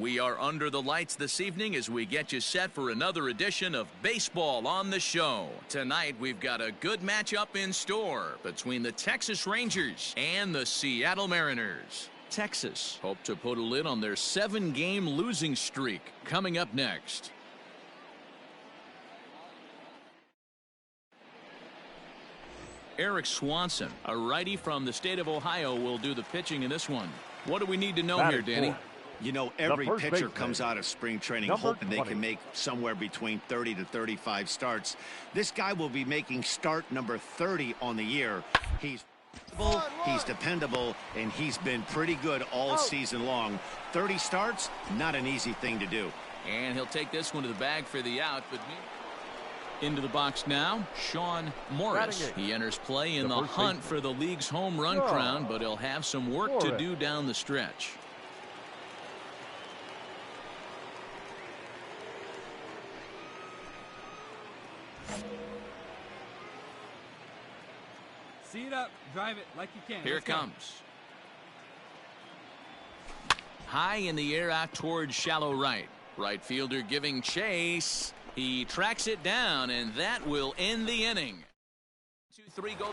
We are under the lights this evening as we get you set for another edition of Baseball on the Show. Tonight, we've got a good matchup in store between the Texas Rangers and the Seattle Mariners. Texas hope to put a lid on their 7-game losing streak. Coming up next. Eric Swanson, a righty from the state of Ohio, will do the pitching in this one. What do we need to know here, Danny? You know, every pitcher comes out of spring training hoping they can make somewhere between 30 to 35 starts. This guy will be making start number 30 on the year. He's dependable, and he's been pretty good all season long. 30 starts, not an easy thing to do. And he'll take this one to the bag for the out, but into the box now, Sean Morris. He enters play in the hunt for the league's home run crown, but he'll have some work to do down the stretch. See it up, drive it like you can. Here it comes. High in the air out towards shallow right. Right fielder giving chase. He tracks it down, and that will end the inning. 2-3 go.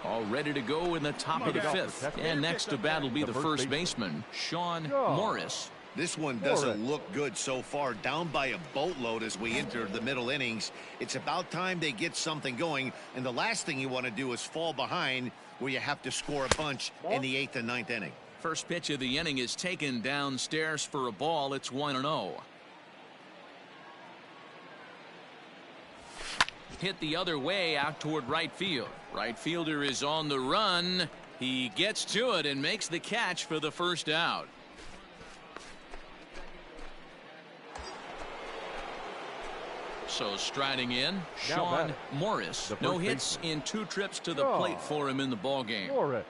All ready to go in the top of the fifth. And next to bat will be the first baseman, Sean Morris. This one doesn't look good so far. Down by a boatload as we enter the middle innings. It's about time they get something going, and the last thing you want to do is fall behind where you have to score a bunch in the 8th and 9th inning. First pitch of the inning is taken downstairs for a ball. It's 1-0. Hit the other way out toward right field. Right fielder is on the run. He gets to it and makes the catch for the first out. So striding in, Sean Morris. No hits in 2 trips to the plate for him in the ballgame.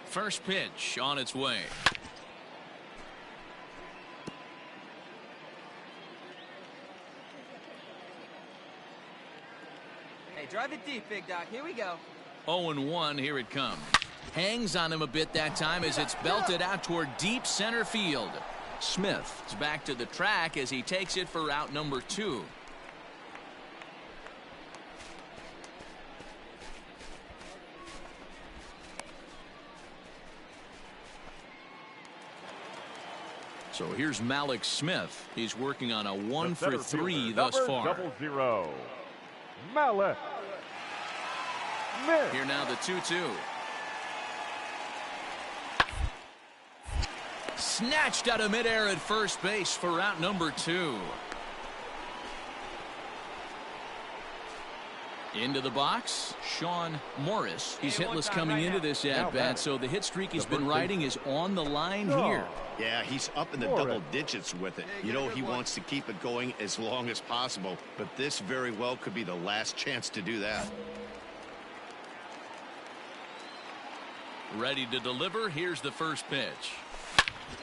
First pitch on its way. Hey, drive it deep, Big Doc. Here we go. 0-1, here it comes. Hangs on him a bit that time as it's belted out toward deep center field. Smith is back to the track as he takes it for out number 2. So here's Malik Smith. He's working on a 1 for 3 thus far. 0-0. Malik Smith. Here now the 2-2. Snatched out of midair at first base for out number 2. Into the box, Sean Morris. He's hitless coming into this at-bat, so the hit streak he's been riding is on the line here. Yeah, he's up in the double digits with it. You know, he wants to keep it going as long as possible, but this very well could be the last chance to do that. Ready to deliver. Here's the first pitch.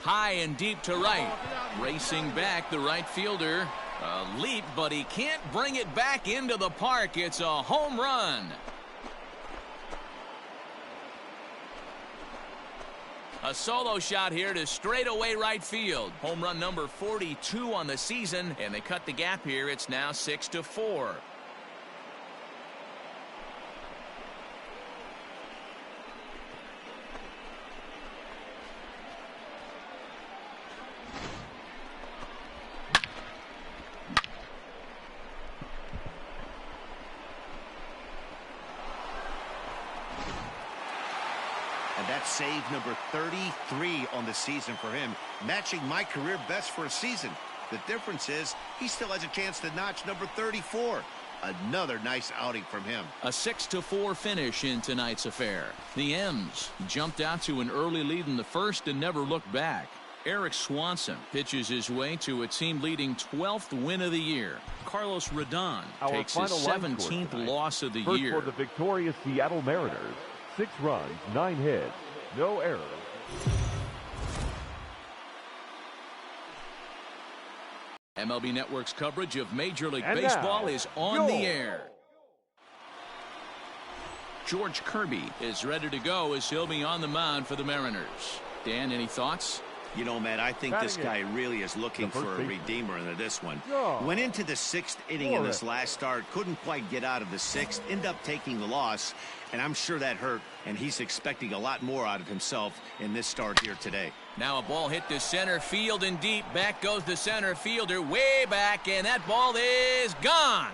High and deep to right. Racing back the right fielder. A leap, but he can't bring it back into the park. It's a home run. A solo shot here to straightaway right field. Home run number 42 on the season, and they cut the gap here. It's now 6-4. And that's save number 33 on the season for him, matching my career best for a season. The difference is he still has a chance to notch number 34. Another nice outing from him. A 6-4 finish in tonight's affair. The M's jumped out to an early lead in the first and never looked back. Eric Swanson pitches his way to a team-leading 12th win of the year. Carlos Rodon takes his 17th loss of the year. For the victorious Seattle Mariners, 6 runs, 9 hits, no errors. MLB Network's coverage of Major League Baseball is on the air. George Kirby is ready to go as he'll be on the mound for the Mariners. Dan, any thoughts? You know, Matt, I think this guy really is looking for a redeemer into this one. Went into the 6th inning in this last start, couldn't quite get out of the 6th, ended up taking the loss, and I'm sure that hurt, and he's expecting a lot more out of himself in this start here today. Now a ball hit to center field and deep. Back goes the center fielder way back, and that ball is gone.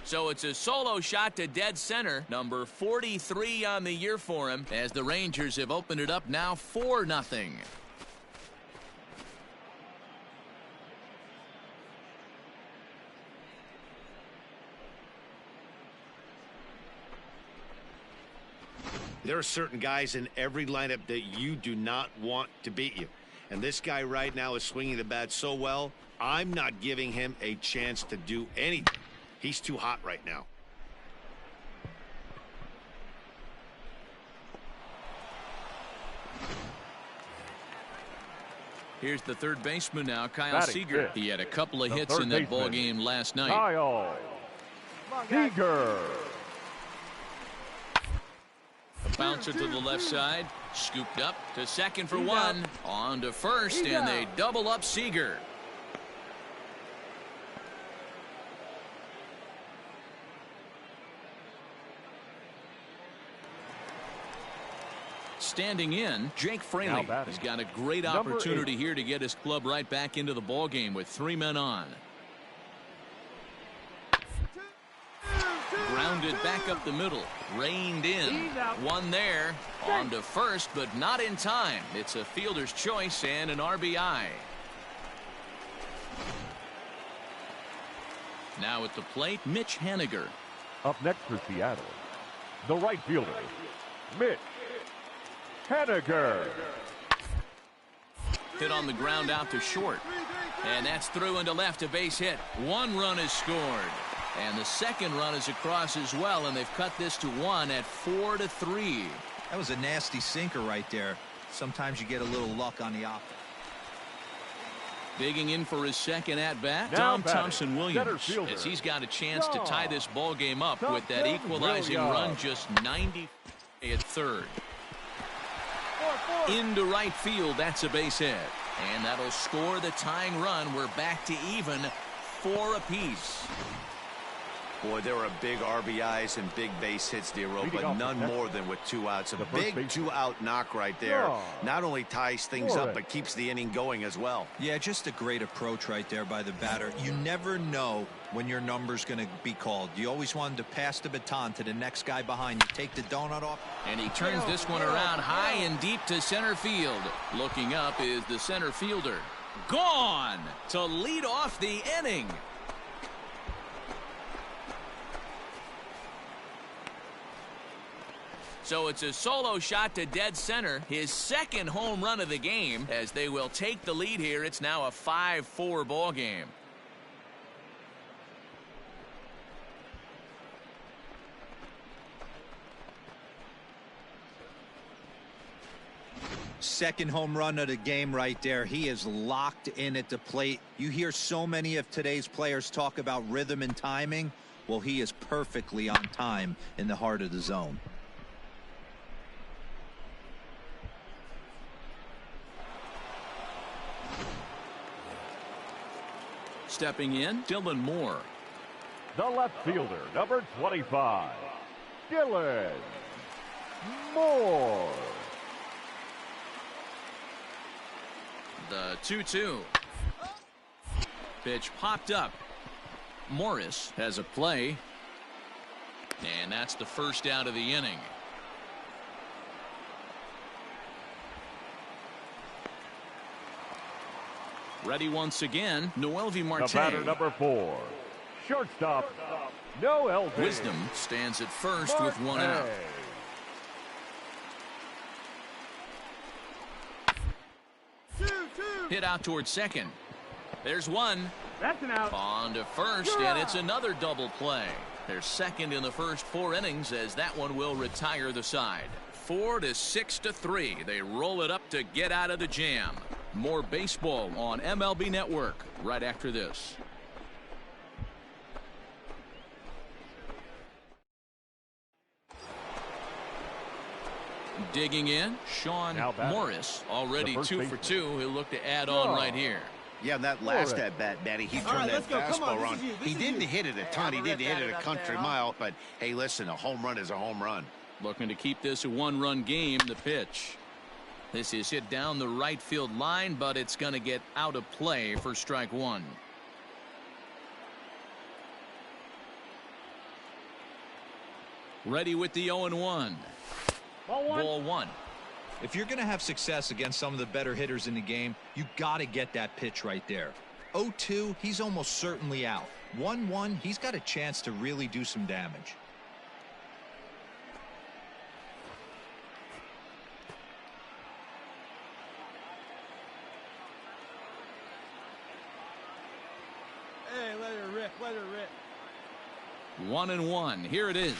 So it's a solo shot to dead center. Number 43 on the year for him as the Rangers have opened it up now 4-0. There are certain guys in every lineup that you do not want to beat you. And this guy right now is swinging the bat so well, I'm not giving him a chance to do anything. He's too hot right now. Here's the third baseman now, Kyle Seager. He had a couple of hits in that ball game last night. Kyle Seager. A bouncer to the left side, scooped up to second for one, on to first, and they double up Seager. Standing in, Jake Fraley. He's got a great opportunity here to get his club right back into the ball game with 3 men on. Grounded back up the middle, reined in, one there, on to first, but not in time. It's a fielder's choice and an RBI. Now at the plate, Mitch Haniger. Up next for Seattle, the right fielder, Mitch Haniger. Hit on the ground out to short. And that's through into left, a base hit. 1 run is scored. And the second run is across as well, and they've cut this to 1 at 4-3. That was a nasty sinker right there. Sometimes you get a little luck on the opposite. Digging in for his second at-bat, Dom Thompson-Williams, as he's got a chance to tie this ball game up with that equalizing run just 90 at third. Into right field, that's a base hit. And that'll score the tying run. We're back to even, 4 apiece. Boy, there are big RBIs and big base hits, Dero, but none more than with 2 outs. A big 2-out knock right there. Not only ties things up, but keeps the inning going as well. Yeah, just a great approach right there by the batter. You never know when your number's going to be called. You always want to pass the baton to the next guy behind you. Take the donut off. And he turns this one around high and deep to center field. Looking up is the center fielder. Gone to lead off the inning. So it's a solo shot to dead center, his second home run of the game, as they will take the lead here. It's now a 5-4 ball game. Second home run of the game right there. He is locked in at the plate. You hear so many of today's players talk about rhythm and timing. Well, he is perfectly on time in the heart of the zone. Stepping in, Dylan Moore. The left fielder, number 25, Dylan Moore. The 2-2. Pitch popped up. Morris has a play. And that's the first out of the inning. Ready once again, Noelvi Marte. The batter, number 4, shortstop, Noelvi. Wisdom stands at first with 1 out. Hit out towards second. There's one. That's an out. On to first, and it's another double play. They're second in the first 4 innings, as that one will retire the side. 4-6-3. They roll it up to get out of the jam. More baseball on MLB Network right after this. Digging in, Sean Morris, already 2 for 2. He'll look to add on right here. Yeah, that last at bat, Matty, he turned that fastball around. He didn't hit it a ton. He didn't hit it a country mile. But, hey, listen, a home run is a home run. Looking to keep this a one-run game. The pitch. This is hit down the right field line, but it's going to get out of play for strike one. Ready with the 0-1. Ball one. If you're going to have success against some of the better hitters in the game, you got to get that pitch right there. 0-2, he's almost certainly out. 1-1, he's got a chance to really do some damage. Hey, let her rip, let her rip. 1-1. Here it is.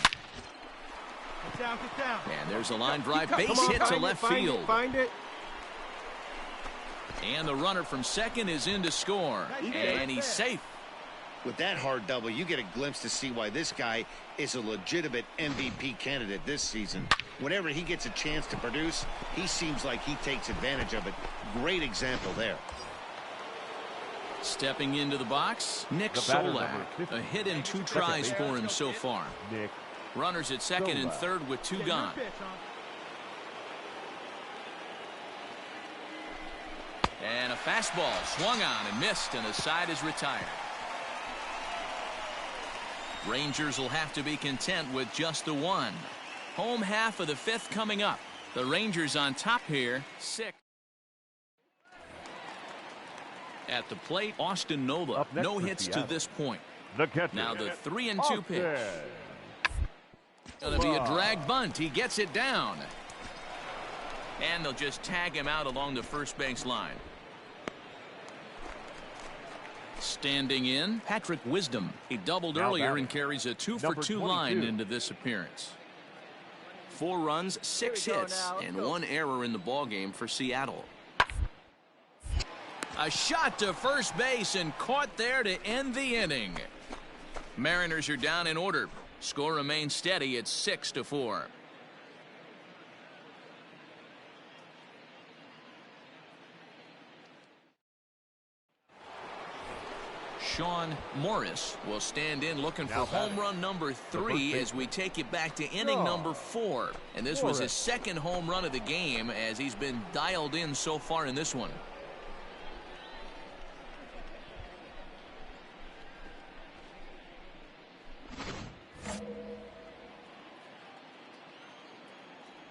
Get down, get down. And there's a line drive base hit to left field. Find it. And the runner from second is in to score. And he's safe. With that hard double, you get a glimpse to see why this guy is a legitimate MVP candidate this season. Whenever he gets a chance to produce, he seems like he takes advantage of it. Great example there. Stepping into the box, Nick Solak. A hit in 2 tries for him so far. Runners at second and third with 2 gone. And a fastball swung on and missed, and the side is retired. Rangers will have to be content with just the 1. Home half of the 5th coming up. The Rangers on top here, 6. At the plate, Austin Nola. No hits to this point. Now the 3-2 pitch. Going to be a drag bunt. He gets it down. And they'll just tag him out along the first base line. Standing in, Patrick Wisdom. He doubled earlier and carries a 2 for 2 line into this appearance. 4 runs, 6 hits, and 1 error in the ballgame for Seattle. A shot to first base and caught there to end the inning. Mariners are down in order. Score remains steady at 6-4. Sean Morris will stand in looking for home run number 3 as we take you back to inning number 4. And this was his 2nd home run of the game as he's been dialed in so far in this one.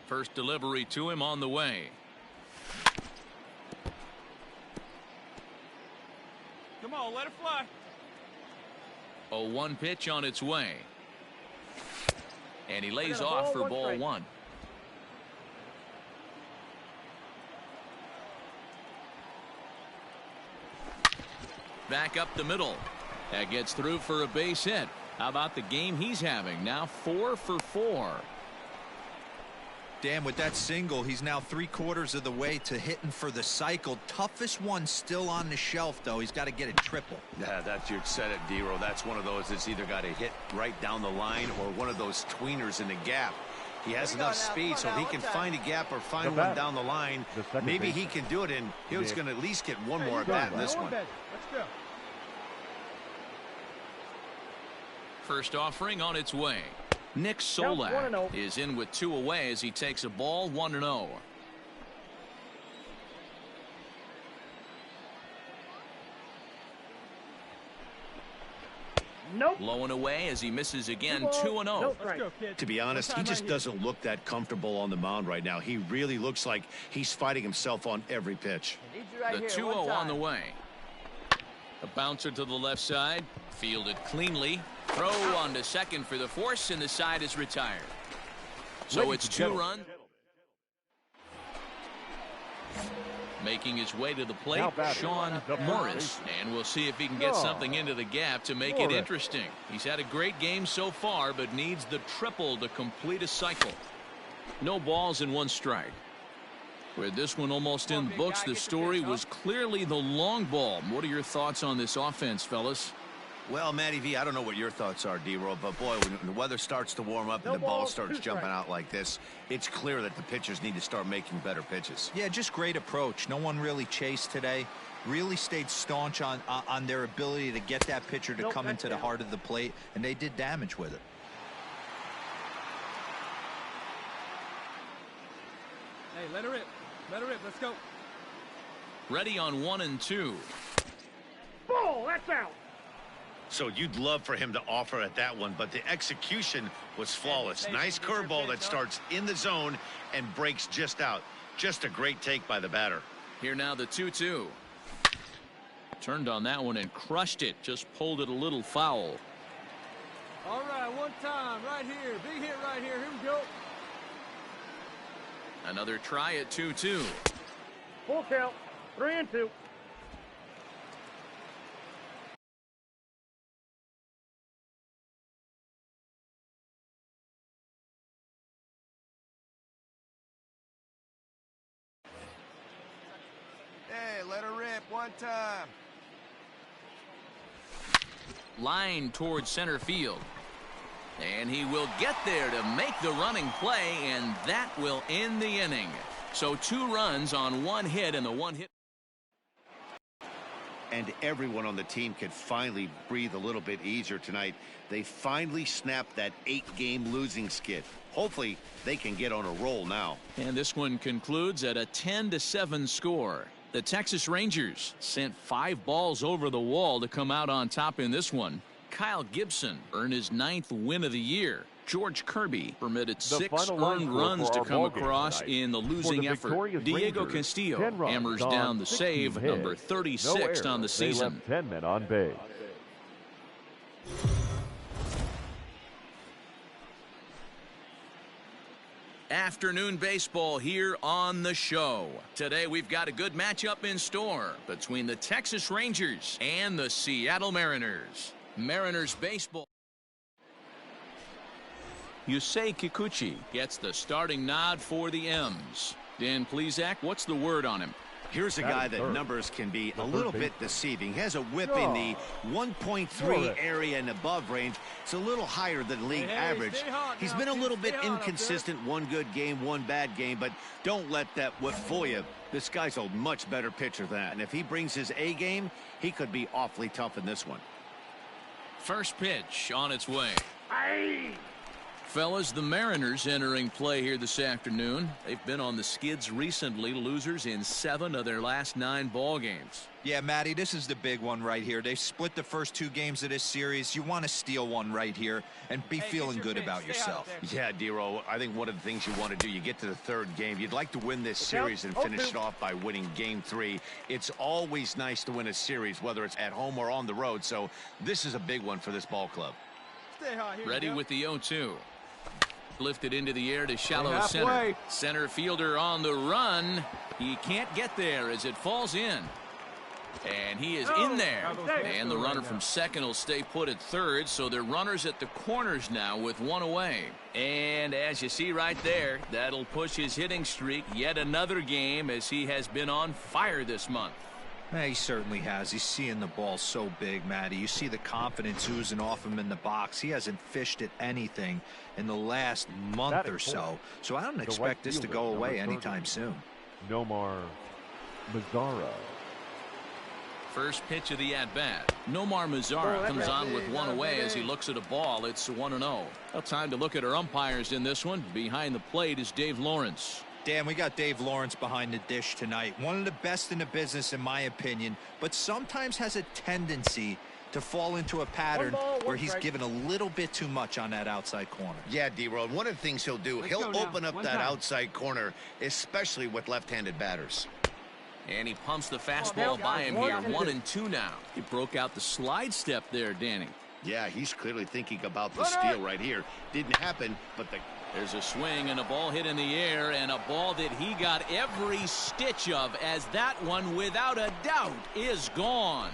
First delivery to him on the way. Come on, let it fly. 0-1 pitch on its way. And he lays off for ball 1. Back up the middle. That gets through for a base hit. How about the game he's having? Now 4 for 4. Dan, with that single, he's now 3/4 of the way to hitting for the cycle. Toughest one still on the shelf, though. He's got to get a triple. Yeah, that's your set it, D-Row. That's one of those that's either got to hit right down the line or one of those tweeners in the gap. He has enough speed so he can find a gap or find one down the line. Maybe he can do it, and he's going to at least get one more at bat in this one. Let's go. First offering on its way. Nick Solak is in with 2 away as he takes a ball 1-0. Nope. Low and away as he misses again. 2-0. Nope. To be honest, he just doesn't look that comfortable on the mound right now. He really looks like he's fighting himself on every pitch. The 2-0 on the way. A bouncer to the left side. Fielded cleanly. Throw on to second for the force, and the side is retired. So it's 2 runs. Making his way to the plate, Sean Morris. And we'll see if he can get something into the gap to make it interesting. He's had a great game so far, but needs the triple to complete a cycle. No balls and 1 strike. With this one almost in the books, the story was clearly the long ball. What are your thoughts on this offense, fellas? Well, Matty V, I don't know what your thoughts are, D-Roll, but boy, when the weather starts to warm up and the ball starts jumping out like this, it's clear that the pitchers need to start making better pitches. Yeah, just great approach. No one really chased today. Really stayed staunch on their ability to get that pitcher to come into the heart of the plate, and they did damage with it. Hey, let her rip. Let her rip. Let's go. Ready on 1 and 2. Ball, that's out. So you'd love for him to offer at that one, but the execution was flawless. Nice curveball that starts in the zone and breaks just out. Just a great take by the batter. Here now the 2-2. Turned on that one and crushed it. Just pulled it a little foul. All right, one time right here. Big hit right here. Here we go. Another try at 2-2. Full count. 3 and 2. Hey, let her rip one time. Line towards center field. And he will get there to make the running play, and that will end the inning. So 2 runs on 1 hit, and the 1 hit. And everyone on the team can finally breathe a little bit easier tonight. They finally snapped that 8-game losing skid. Hopefully they can get on a roll now. And this one concludes at a 10-7 score. The Texas Rangers sent 5 balls over the wall to come out on top in this one. Kyle Gibson earned his 9th win of the year. George Kirby permitted 6 earned runs to come across in the losing effort. Diego Castillo hammers down the save, number 36 on the season. 10 men on base. Afternoon baseball here on the show. Today we've got a good matchup in store between the Texas Rangers and the Seattle Mariners. Mariners baseball. Yusei Kikuchi gets the starting nod for the M's. Dan Plesac, what's the word on him? Here's a guy that numbers can be a little bit deceiving. He has a whip in the 1.3 area and above range. It's a little higher than league average. He's been a little bit inconsistent. One good game, one bad game, but don't let that whip fool you. This guy's a much better pitcher than that. And if he brings his A game, he could be awfully tough in this one. First pitch on its way. Fellas, the Mariners entering play here this afternoon. They've been on the skids recently, losers in 7 of their last 9 ball games. Yeah, Matty, this is the big one right here. They've split the first 2 games of this series. You want to steal one right here and be feeling good about yourself. Yeah, D-Roll, I think one of the things you want to do, you get to the 3rd game. You'd like to win this series and finish it off by winning game 3. It's always nice to win a series, whether it's at home or on the road. So this is a big one for this ball club. Ready with the 0-2. Lifted into the air to shallow center. Center fielder on the run. He can't get there as it falls in. And he is in there. And the runner from second will stay put at third. So they're runners at the corners now with 1 away. And as you see right there, that'll push his hitting streak yet another game as he has been on fire this month. Yeah, he certainly has. He's seeing the ball so big, Matty. You see the confidence oozing off him in the box. He hasn't fished at anything in the last month or so. So I don't expect this to go away anytime soon. Nomar Mazara. First pitch of the at-bat. Nomar Mazara comes on with 1 away as he looks at a ball. It's 1-0. Well, time to look at our umpires in this one. Behind the plate is Dave Lawrence. Dan, we got Dave Lawrence behind the dish tonight. One of the best in the business, in my opinion, but sometimes has a tendency to fall into a pattern where he's given a little bit too much on that outside corner. Yeah, D-Roll, one of the things he'll do, he'll open up that outside corner, especially with left-handed batters. And he pumps the fastball by him here. 1-2 now. He broke out the slide step there, Danny. Yeah, he's clearly thinking about the steal right here. Didn't happen, but there's a swing and a ball hit in the air, and a ball that he got every stitch of, as that one, without a doubt, is gone.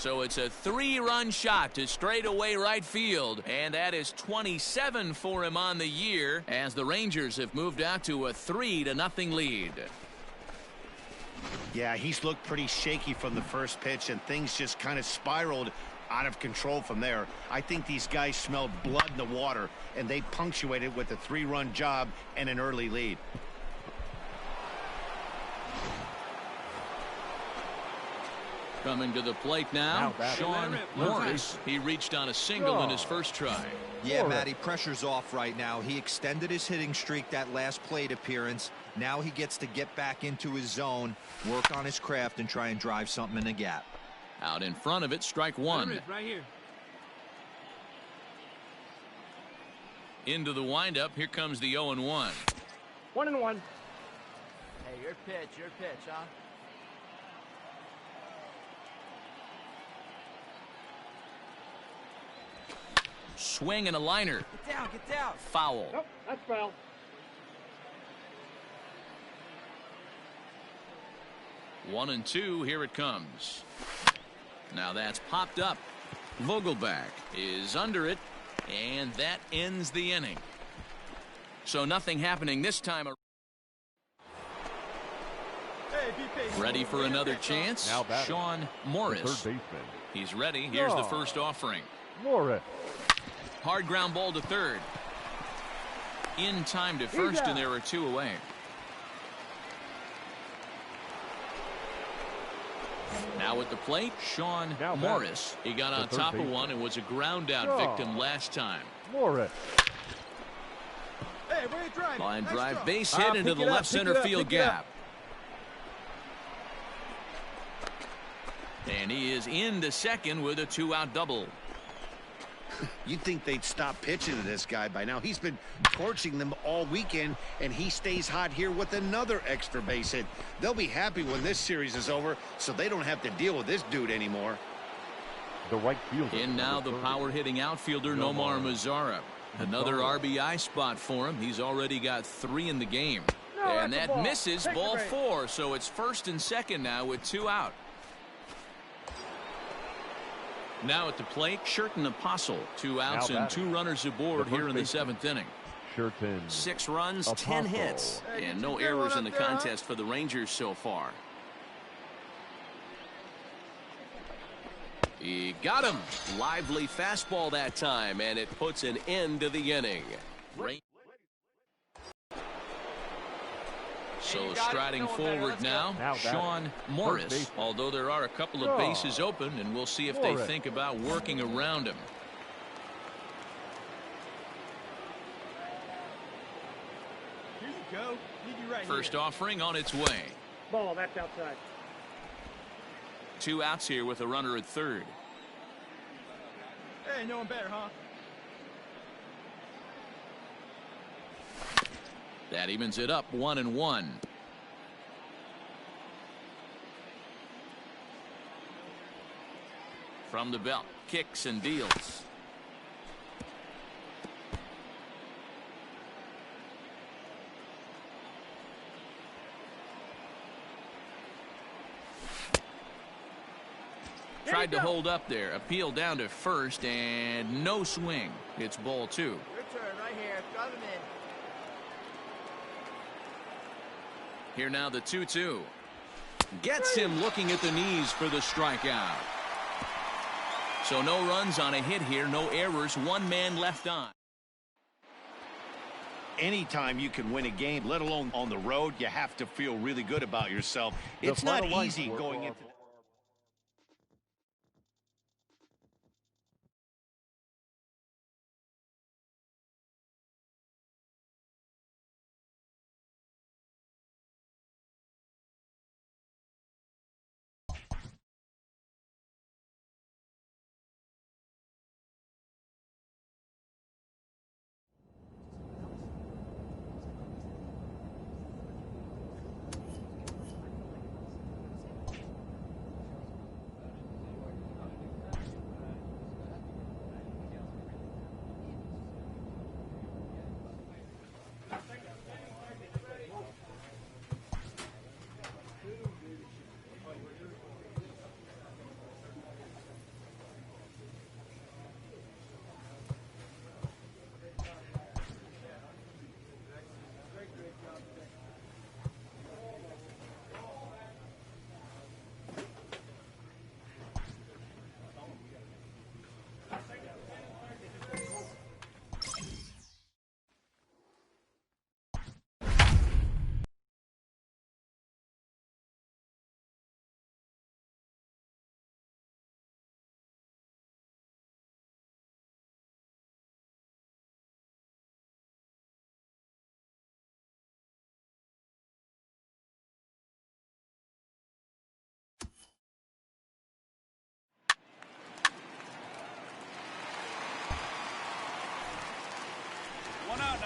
So it's a 3-run shot to straightaway right field, and that is 27 for him on the year as the Rangers have moved out to a 3-0 lead. Yeah, he's looked pretty shaky from the first pitch, and things just kind of spiraled out of control from there. I think these guys smelled blood in the water, and they punctuated with a 3-run job and an early lead. Coming to the plate now Sean Morris. He reached on a single in his first try. Yeah, Matty, pressure's off right now. He extended his hitting streak that last plate appearance. Now he gets to get back into his zone, work on his craft, and try and drive something in the gap. Out in front of it, strike one. Right here. Into the windup, here comes the 0-1. 1-1. Hey, your pitch, huh? Swing and a liner. Get down. Foul. Nope, that's foul. One and two, here it comes. Now that's popped up. Vogelback is under it, and that ends the inning. So nothing happening this time. Ready for another chance? Now Sean Morris. Third baseman. He's ready. Here's the first offering. Morris. Hard ground ball to third. In time to first, and there are two away. Now at the plate, Sean Morris. He got on top of one and was a ground out victim last time. Morris. Hey, where you driving? Line drive, base hit into the left center field gap. And he is into second with a 2-out double. You'd think they'd stop pitching to this guy by now. He's been torching them all weekend, and he stays hot here with another extra base hit. They'll be happy when this series is over, so they don't have to deal with this dude anymore. The right fielder. And now the power-hitting outfielder, Nomar Mazara. Another RBI spot for him. He's already got 3 in the game. And that misses, ball 4, so it's first and second now with 2 out. Now at the plate, Sherton Apostle. 2 outs and 2 runners aboard here in the 7th inning. Sherton. 6 runs, Apostle. 10 hits, and no errors in the contest for the Rangers so far. He got him. Lively fastball that time, and it puts an end to the inning. So striding forward now, Sean Morris. Although there are a couple of bases open, and we'll see if they think about working around him. Here you go. Need you right First here. offering on its way. Ball, that's outside. 2 outs here with a runner at third. Hey, no one better, huh? That evens it up 1-1. From the belt, kicks and deals. Tried to hold up there. Appeal down to first, and no swing. It's ball 2. Your turn right here. Drive him in. Here now the 2-2. Gets him looking at the knees for the strikeout. So no runs on a hit here, no errors, 1 man left on. Anytime you can win a game, let alone on the road, you have to feel really good about yourself. It's not easy going into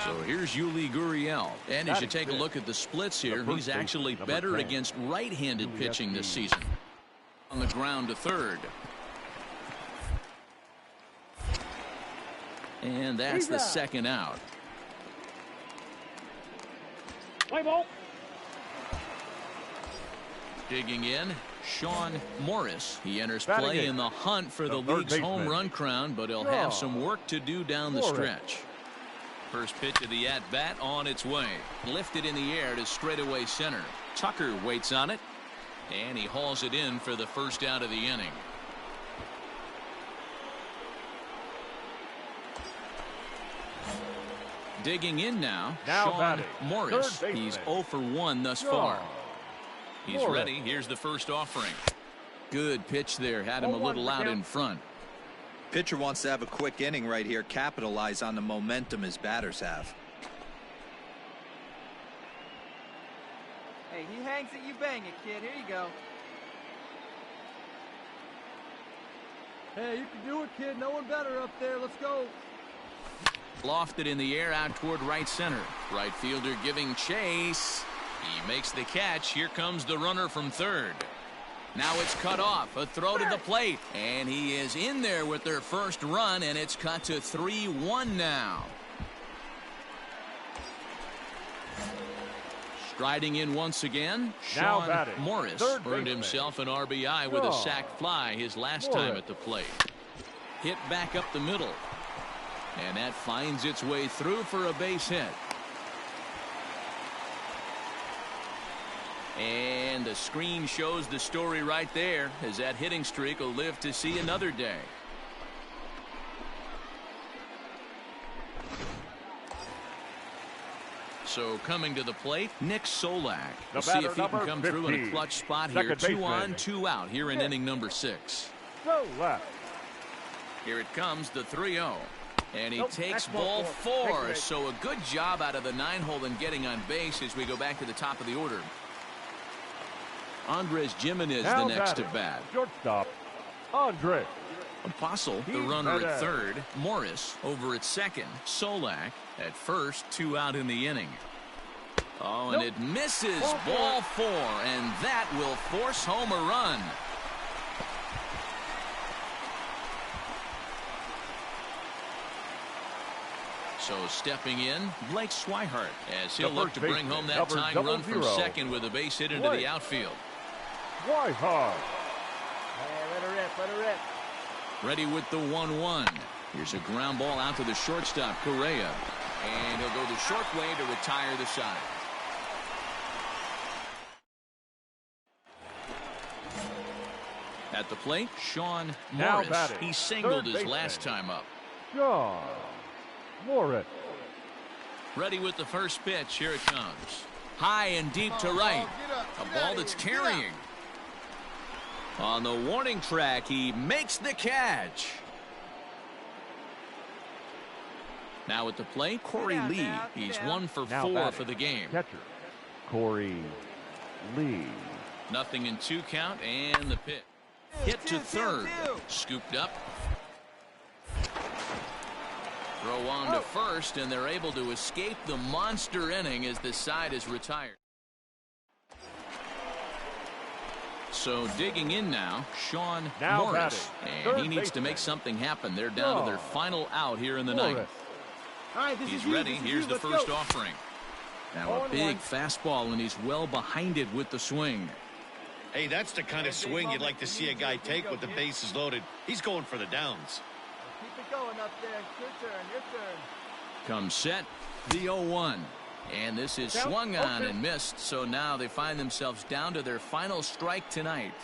So here's Yuli Gurriel. And as you take a look at the splits here, he's actually better against right-handed pitching this season. On the ground to third. And that's the second out. Play ball. Digging in, Sean Morris. He enters play in the hunt for the league's home run crown, but he'll have some work to do down the stretch. First pitch of the at-bat on its way. Lifted in the air to straightaway center. Tucker waits on it, and he hauls it in for the first out of the inning. Digging in now Sean Morris. He's 0 for 1 thus far. He's ready. Here's the first offering. Good pitch there. Had him a little out in front. Pitcher wants to have a quick inning right here. Capitalize on the momentum his batters have. Hey, he hangs it, you bang it, kid. Here you go. Hey, you can do it, kid. No one better up there. Let's go. Lofted in the air out toward right center. Right fielder giving chase. He makes the catch. Here comes the runner from third. Now it's cut off. A throw to the plate. And he is in there with their first run, and it's cut to 3-1 now. Striding in once again, Sean Morris earned himself an RBI with a sac fly his last time at the plate. Hit back up the middle. And that finds its way through for a base hit. And the screen shows the story right there, as that hitting streak will live to see another day. So coming to the plate, Nick Solak. We'll see if he can come through in a clutch spot here. 2 on, 2 out here in inning number 6. Here it comes, the 3-0. And he takes ball 4. So a good job out of the 9-hole in getting on base as we go back to the top of the order. Andres Gimenez the next at bat. Shortstop, Andres. Apostle, the runner at third. Morris over at second. Solak at first. 2 out in the inning. Oh, and it misses. Ball 4, and that will force home a run. So stepping in, Blake Swihart, as he'll look to bring home that tying run from second with a base hit into the outfield. Swihart. Hey, let her rip, let her rip. Ready with the 1-1. Here's a ground ball out to the shortstop, Correa. And he'll go the short way to retire the side. At the plate, Sean Morris. He singled his last time up. Sean Morris. Ready with the first pitch. Here it comes. High and deep to right. A ball that's carrying. On the warning track, he makes the catch. Now at the plate, Corey Lee. He's 1 for 4 for the game. Catcher, Corey Lee. Nothing in 2 count, and the pitch. Hit to third. Scooped up. Throw on to first, and they're able to escape the monster inning as the side is retired. So digging in now, Sean Morris. And he needs to make something happen. They're down to their final out here in the ninth. He's ready. Here's the first offering. Now a big fastball, and he's well behind it with the swing. Hey, that's the kind of swing you'd like to see a guy take with the bases loaded. He's going for the downs. Keep it going up there. Your turn, your turn. Comes set, the 0-1. And this is swung on and missed, so now they find themselves down to their final strike tonight.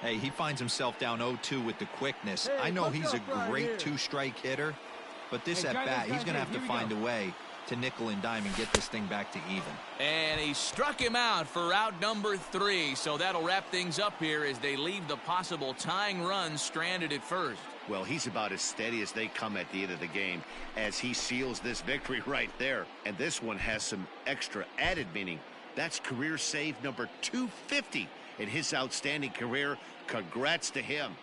Hey, he finds himself down 0-2 with the quickness. I know he's a great 2-strike hitter, but this at bat, he's going to have to find a way to nickel and dime and get this thing back to even. And he struck him out for out number 3, so that'll wrap things up here as they leave the possible tying run stranded at first. Well, he's about as steady as they come at the end of the game as he seals this victory right there. And this one has some extra added meaning. That's career save number 250 in his outstanding career. Congrats to him.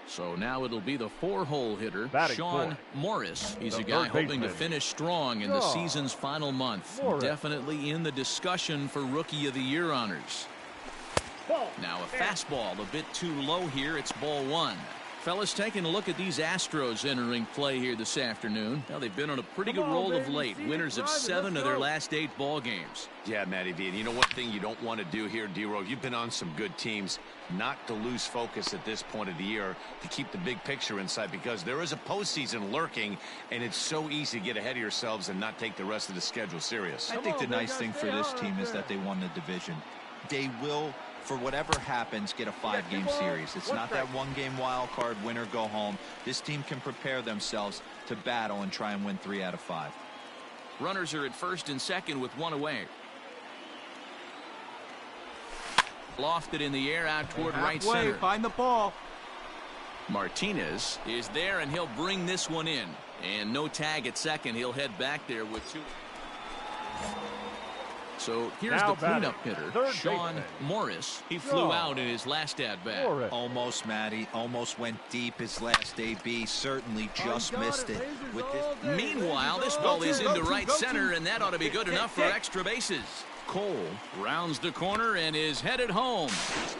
So now it'll be the 4-hole hitter, Batting Sean fourth. Morris. He's The a guy third hoping to baseman. finish strong in the season's final month. Morris. Definitely in the discussion for Rookie of the Year honors. Now a fastball a bit too low here. It's ball 1. Fellas, taking a look at these Astros entering play here this afternoon. Now they've been on a pretty good roll of late. Winners of 7 of their last 8 ball games. Yeah, Matty V. And you know one thing you don't want to do here, D-Row? You've been on some good teams. Not to lose focus at this point of the year, to keep the big picture in sight, because there is a postseason lurking, and it's so easy to get ahead of yourselves and not take the rest of the schedule serious. I think the nice thing for this team is that they won the division. They will, for whatever happens, get a 5-game series. It's not that 1-game wild card, win or go home. This team can prepare themselves to battle and try and win 3 out of 5. Runners are at first and second with 1 away. Lofted in the air out toward right center. Find the ball. Martinez is there, and he'll bring this one in. And no tag at second. He'll head back there with 2. So here's Now the cleanup batting, hitter, third Sean baseman. Morris. He flew out in his last at-bat. Morris. Almost, Matty. Almost went deep his last AB. Certainly just missed it. With this. Meanwhile, this ball is into right center, and that ought to be good enough for extra bases. Cole rounds the corner and is headed home.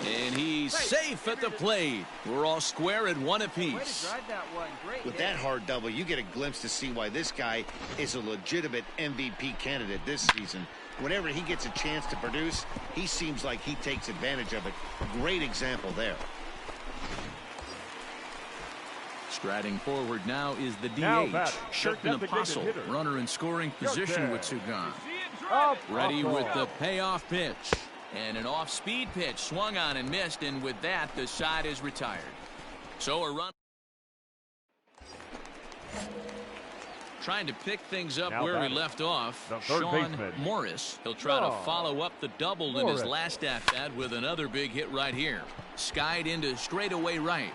And he's safe at the plate. We're all square at 1 Way to apiece. drive that one. Great With hit. that hard double, you get a glimpse to see why this guy is a legitimate MVP candidate this season. Whenever he gets a chance to produce, he seems like he takes advantage of it. Great example there. Striding forward now is the Now DH, batting, Sherton third designated Apostle. hitter. Runner in scoring position with Sugan. Ready Apostle. with the payoff pitch. And an off-speed pitch swung on and missed, and with that, the side is retired. So a run. Trying to pick things up Now where batting, we left off. the third Sean baseman. Morris. He'll try to follow up the double in his Morris. last at-bat with another big hit right here. Skied into straightaway right.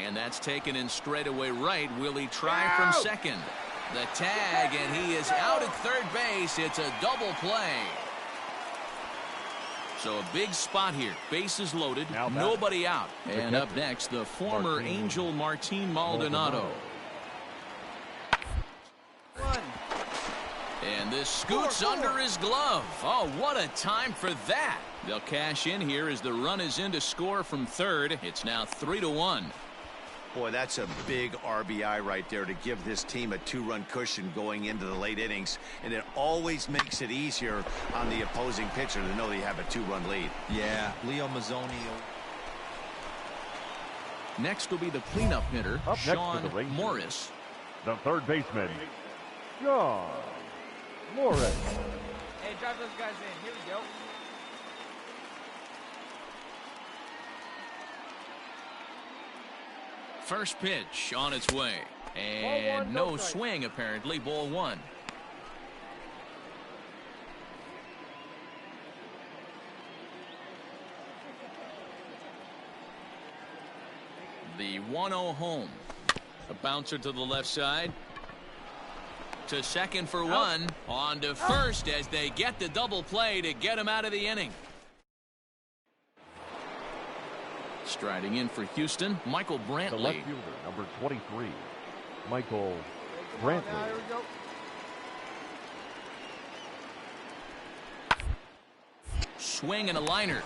And that's taken in straightaway right. Will he try from second? The tag, and he is out at third base. It's a double play. So a big spot here. Bases loaded. Now batting. Nobody out. The And up catcher, next, the former Martin Angel Martin Maldonado. One. And this scoots under his glove. Oh, what a time for that. They'll cash in here as the run is in to score from third. It's now 3-1. Boy, that's a big RBI right there to give this team a 2-run cushion going into the late innings. And it always makes it easier on the opposing pitcher to know they have a 2-run lead. Yeah, Leo Mazzoni. Next will be the cleanup hitter, Up next for Sean the Rangers. Morris. The third baseman, Sean Morris. Hey, drive those guys in. Here we go. First pitch on its way. And no swing, apparently. Ball 1. The 1-0 home. A bouncer to the left side. To second for 1. On to first as they get the double play to get him out of the inning. Striding in for Houston, Michael The Brantley. left fielder, number 23, Michael Brantley. Now, here we go. Swing and a liner.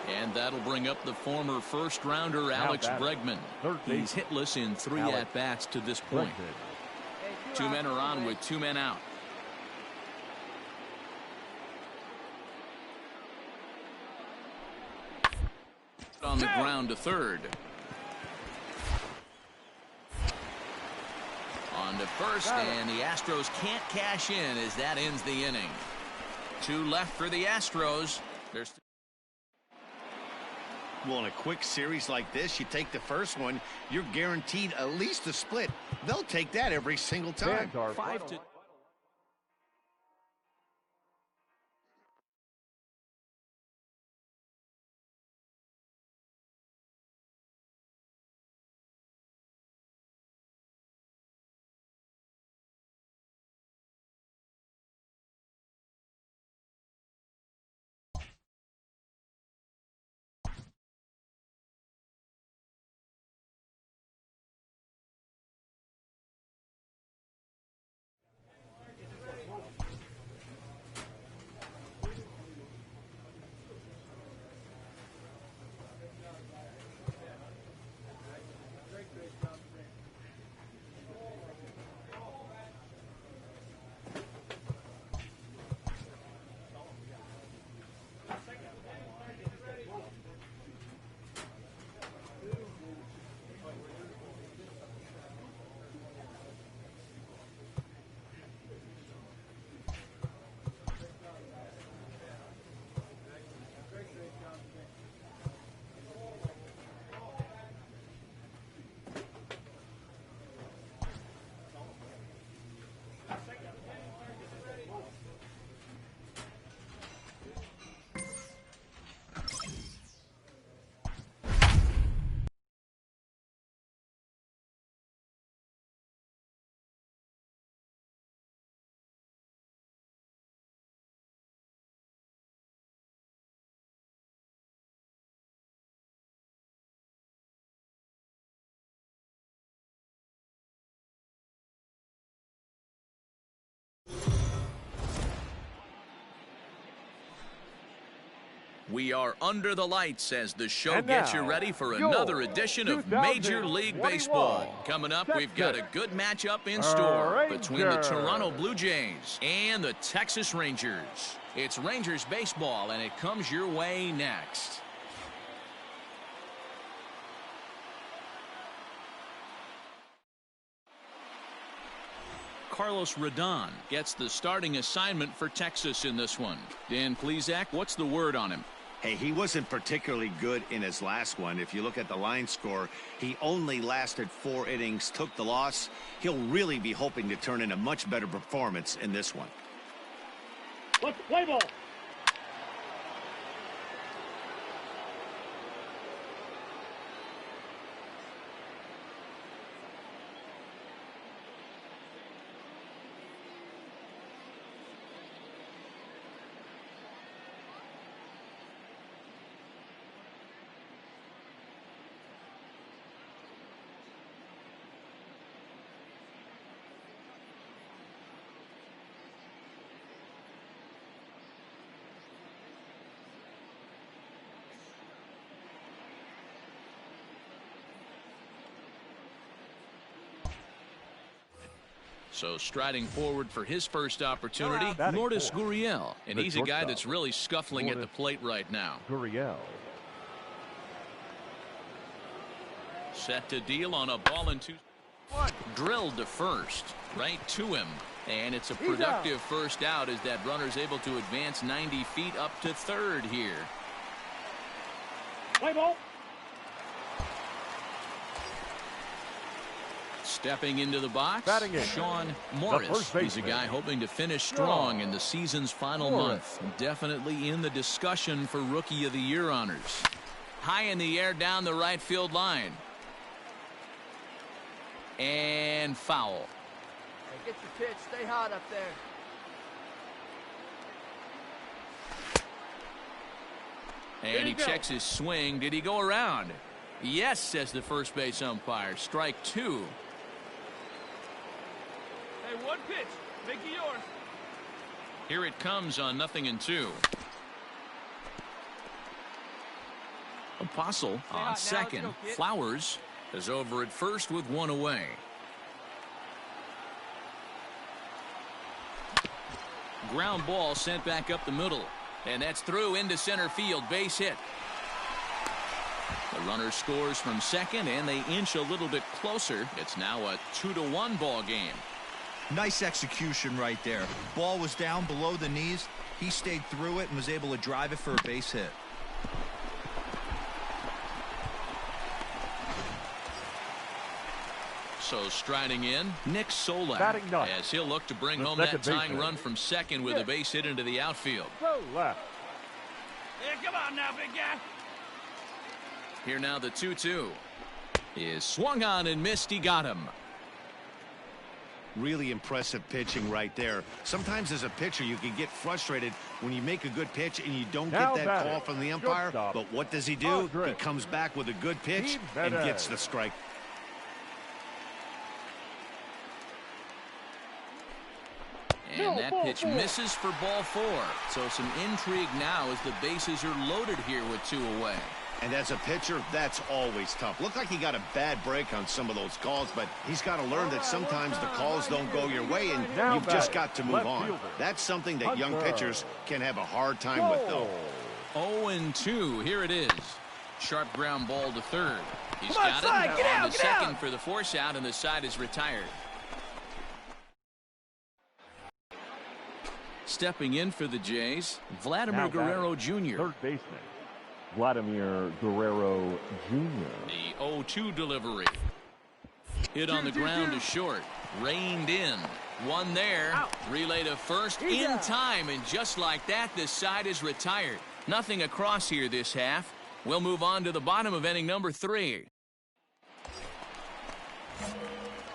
And that'll bring up the former first-rounder Alex batting, Bregman. third He's baseman, hitless in 3 Alex at-bats to this point. Bregman. Hey, 2 men are on with 2 men out. On the ground to third. On to first, and the Astros can't cash in as that ends the inning. 2 left for the Astros. There's Well, in a quick series like this, you take the first one, you're guaranteed at least a split. They'll take that every single time. Fans are 5 to We are under the lights as the show And gets you now, ready for your another edition of Major League 2021 Baseball. Coming up, we've got a good matchup in store between the Toronto Blue Jays and the Texas Rangers. It's Rangers baseball, and it comes your way next. Carlos Rodon gets the starting assignment for Texas in this one. Dan Plesac, what's the word on him? Hey, he wasn't particularly good in his last one. If you look at the line score, he only lasted 4 innings, took the loss. He'll really be hoping to turn in a much better performance in this one. Let's play ball. So striding forward for his first opportunity, Lourdes Gurriel. And he's a guy that's really scuffling at the plate right now. Gurriel. Set to deal on a ball and 2. Drilled to first, right to him. And it's a productive first out as that runner's able to advance 90 feet up to third here. Play ball. Stepping into the box, Sean Morris. He's a guy hoping to finish strong in the season's final month. Definitely in the discussion for Rookie of the Year honors. High in the air down the right field line. And foul. Hey, get your pitch. Stay hot up there. And he checks his swing. Did he go around? Yes, says the first base umpire. Strike 2. Hey, one pitch. Make it yours. Here it comes on 0-2. Apostle on second. Flowers is over at first with 1 away. Ground ball sent back up the middle. And that's through into center field. Base hit. The runner scores from second, and they inch a little bit closer. It's now a 2-1 ball game. Nice execution right there. Ball was down below the knees. He stayed through it and was able to drive it for a base hit. So striding in, Nick Solak, as he'll look to bring home that tying run from second with a base hit into the outfield. Left. Yeah, come on now, big guy. Here now the 2-2 is swung on and missed. He got him. Really impressive pitching right there. Sometimes as a pitcher you can get frustrated when you make a good pitch and you don't get that call from the umpire. But what does he do? He comes back with a good pitch and gets the strike. And that pitch misses for ball 4. So some intrigue now as the bases are loaded here with 2 away. And as a pitcher, that's always tough. Looked like he got a bad break on some of those calls, but he's got to learn that sometimes the calls don't go your way, and you've just got to move on. That's something that young pitchers can have a hard time with, though. 0-2. Here it is. Sharp ground ball to third. He's got it on the second for the force out, and the side is retired. Stepping in for the Jays, Vladimir Guerrero Jr. Third baseman, Vladimir Guerrero Jr. The 0-2 delivery. Hit on the ground to short. Reined in. One there. Relay to first in time. And just like that, this side is retired. Nothing across here this half. We'll move on to the bottom of inning number 3.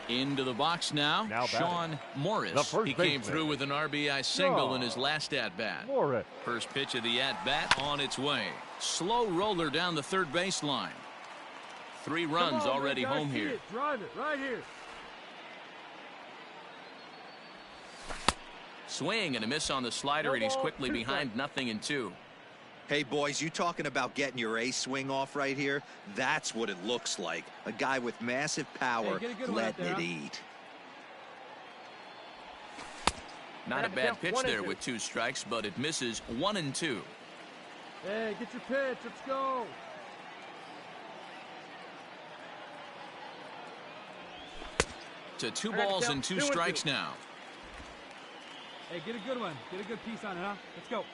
Into the box now Sean Morris. He came through with an RBI single in his last at-bat. First pitch of the at-bat on its way. Slow roller down the third baseline. 3 runs already home here. Drive it right here. Swing and a miss on the slider, and he's quickly behind 0-2. Hey, boys, you talking about getting your ace swing off right here? That's what it looks like. A guy with massive power letting it eat. Not a bad pitch there with 2 strikes, but it misses 1 and 2. Hey, get your pitch. Let's go. To 2 balls and 2 strikes now. Hey, get a good one. Get a good piece on it, huh? Let's go.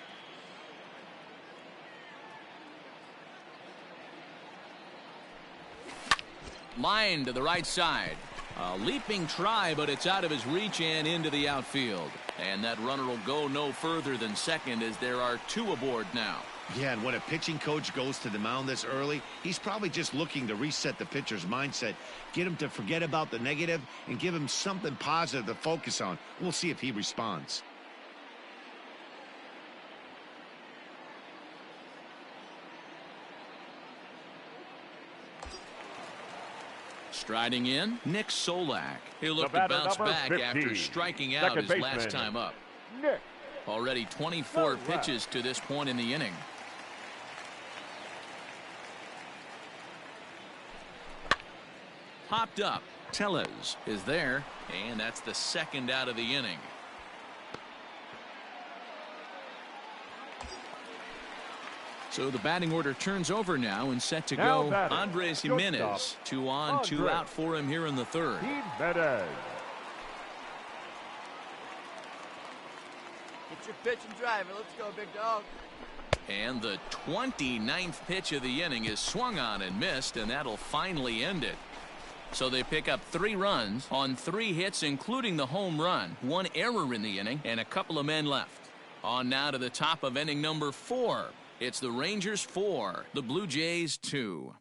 Line to the right side. A leaping try, but it's out of his reach and into the outfield. And that runner will go no further than second as there are 2 aboard now. Yeah, and when a pitching coach goes to the mound this early, he's probably just looking to reset the pitcher's mindset, get him to forget about the negative, and give him something positive to focus on. We'll see if he responds. Striding in, Nick Solak. He'll look to bounce back 15, after striking out his last time up. Nick. Already 24 pitches to this point in the inning. Popped up. Tellez is there, and that's the second out of the inning. So the batting order turns over now and set to go. Andres Jimenez. 2 on, 2 out for him here in the 3rd. Jimenez. Get your pitch and drive it. Let's go, big dog. And the 29th pitch of the inning is swung on and missed, and that'll finally end it. So they pick up 3 runs on 3 hits, including the home run. 1 error in the inning, and a couple of men left. On now to the top of inning number 4. It's the Rangers 4, the Blue Jays 2.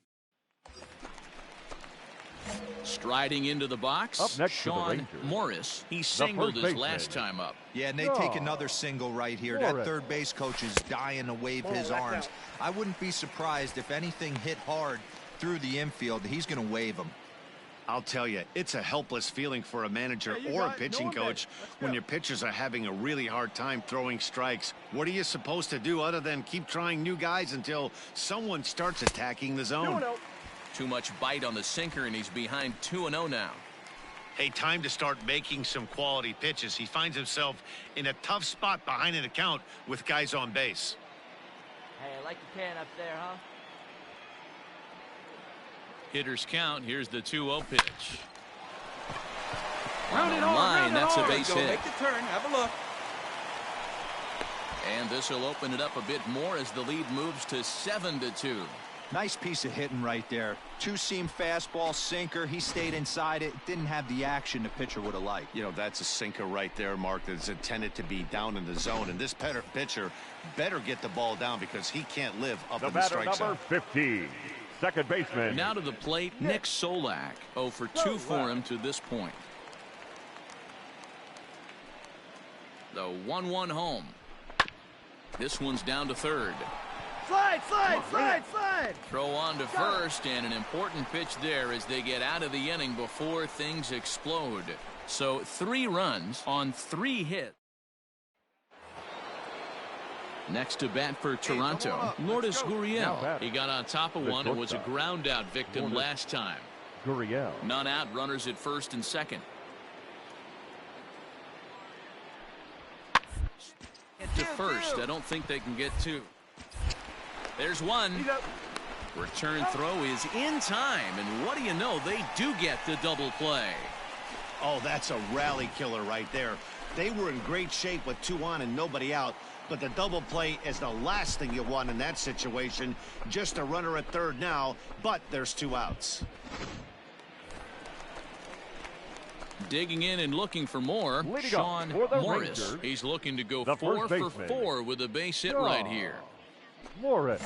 Striding into the box, up next Sean Morris. He singled his last time up. Yeah, and they take another single right here. That third base coach is dying to wave his arms. I wouldn't be surprised if anything hit hard through the infield. He's going to wave them. I'll tell you, it's a helpless feeling for a manager or a pitching coach when your pitchers are having a really hard time throwing strikes. What are you supposed to do other than keep trying new guys until someone starts attacking the zone? Too much bite on the sinker, and he's behind 2-0 now. Hey, time to start making some quality pitches. He finds himself in a tough spot behind an account with guys on base. Hey, I like the can up there, huh? Hitters count. Here's the 2-0 pitch. Round On it the hard, line, round it that's a hard. base hit. Make the turn. Have a look. And this will open it up a bit more as the lead moves to 7-2. Nice piece of hitting right there. 2-seam fastball, sinker. He stayed inside it. Didn't have the action the pitcher would have liked. You know, that's a sinker right there, Mark, that's intended to be down in the zone. And this pitcher better get the ball down because he can't live up in the strike zone. Number 15, second baseman. Now to the plate, Nick Solak. 0 for 2 for him to this point. The 1-1 home. This one's down to third. Slide, slide, slide, slide. Throw on to first, and an important pitch there as they get out of the inning before things explode. So 3 runs on 3 hits. Next to bat for Toronto, Lourdes Gurriel. He got on top of one and was a ground out victim last time. Gurriel. None out, runners at first and second. To first, I don't think they can get 2. There's one. Return throw is in time, and what do you know, they do get the double play. Oh, that's a rally killer right there. They were in great shape with 2 on and nobody out, but the double play is the last thing you want in that situation. Just a runner at third now, but there's 2 outs. Digging in and looking for more, Sean Morris. Rangers, he's looking to go 4 for 4 with a base hit right here. Morris.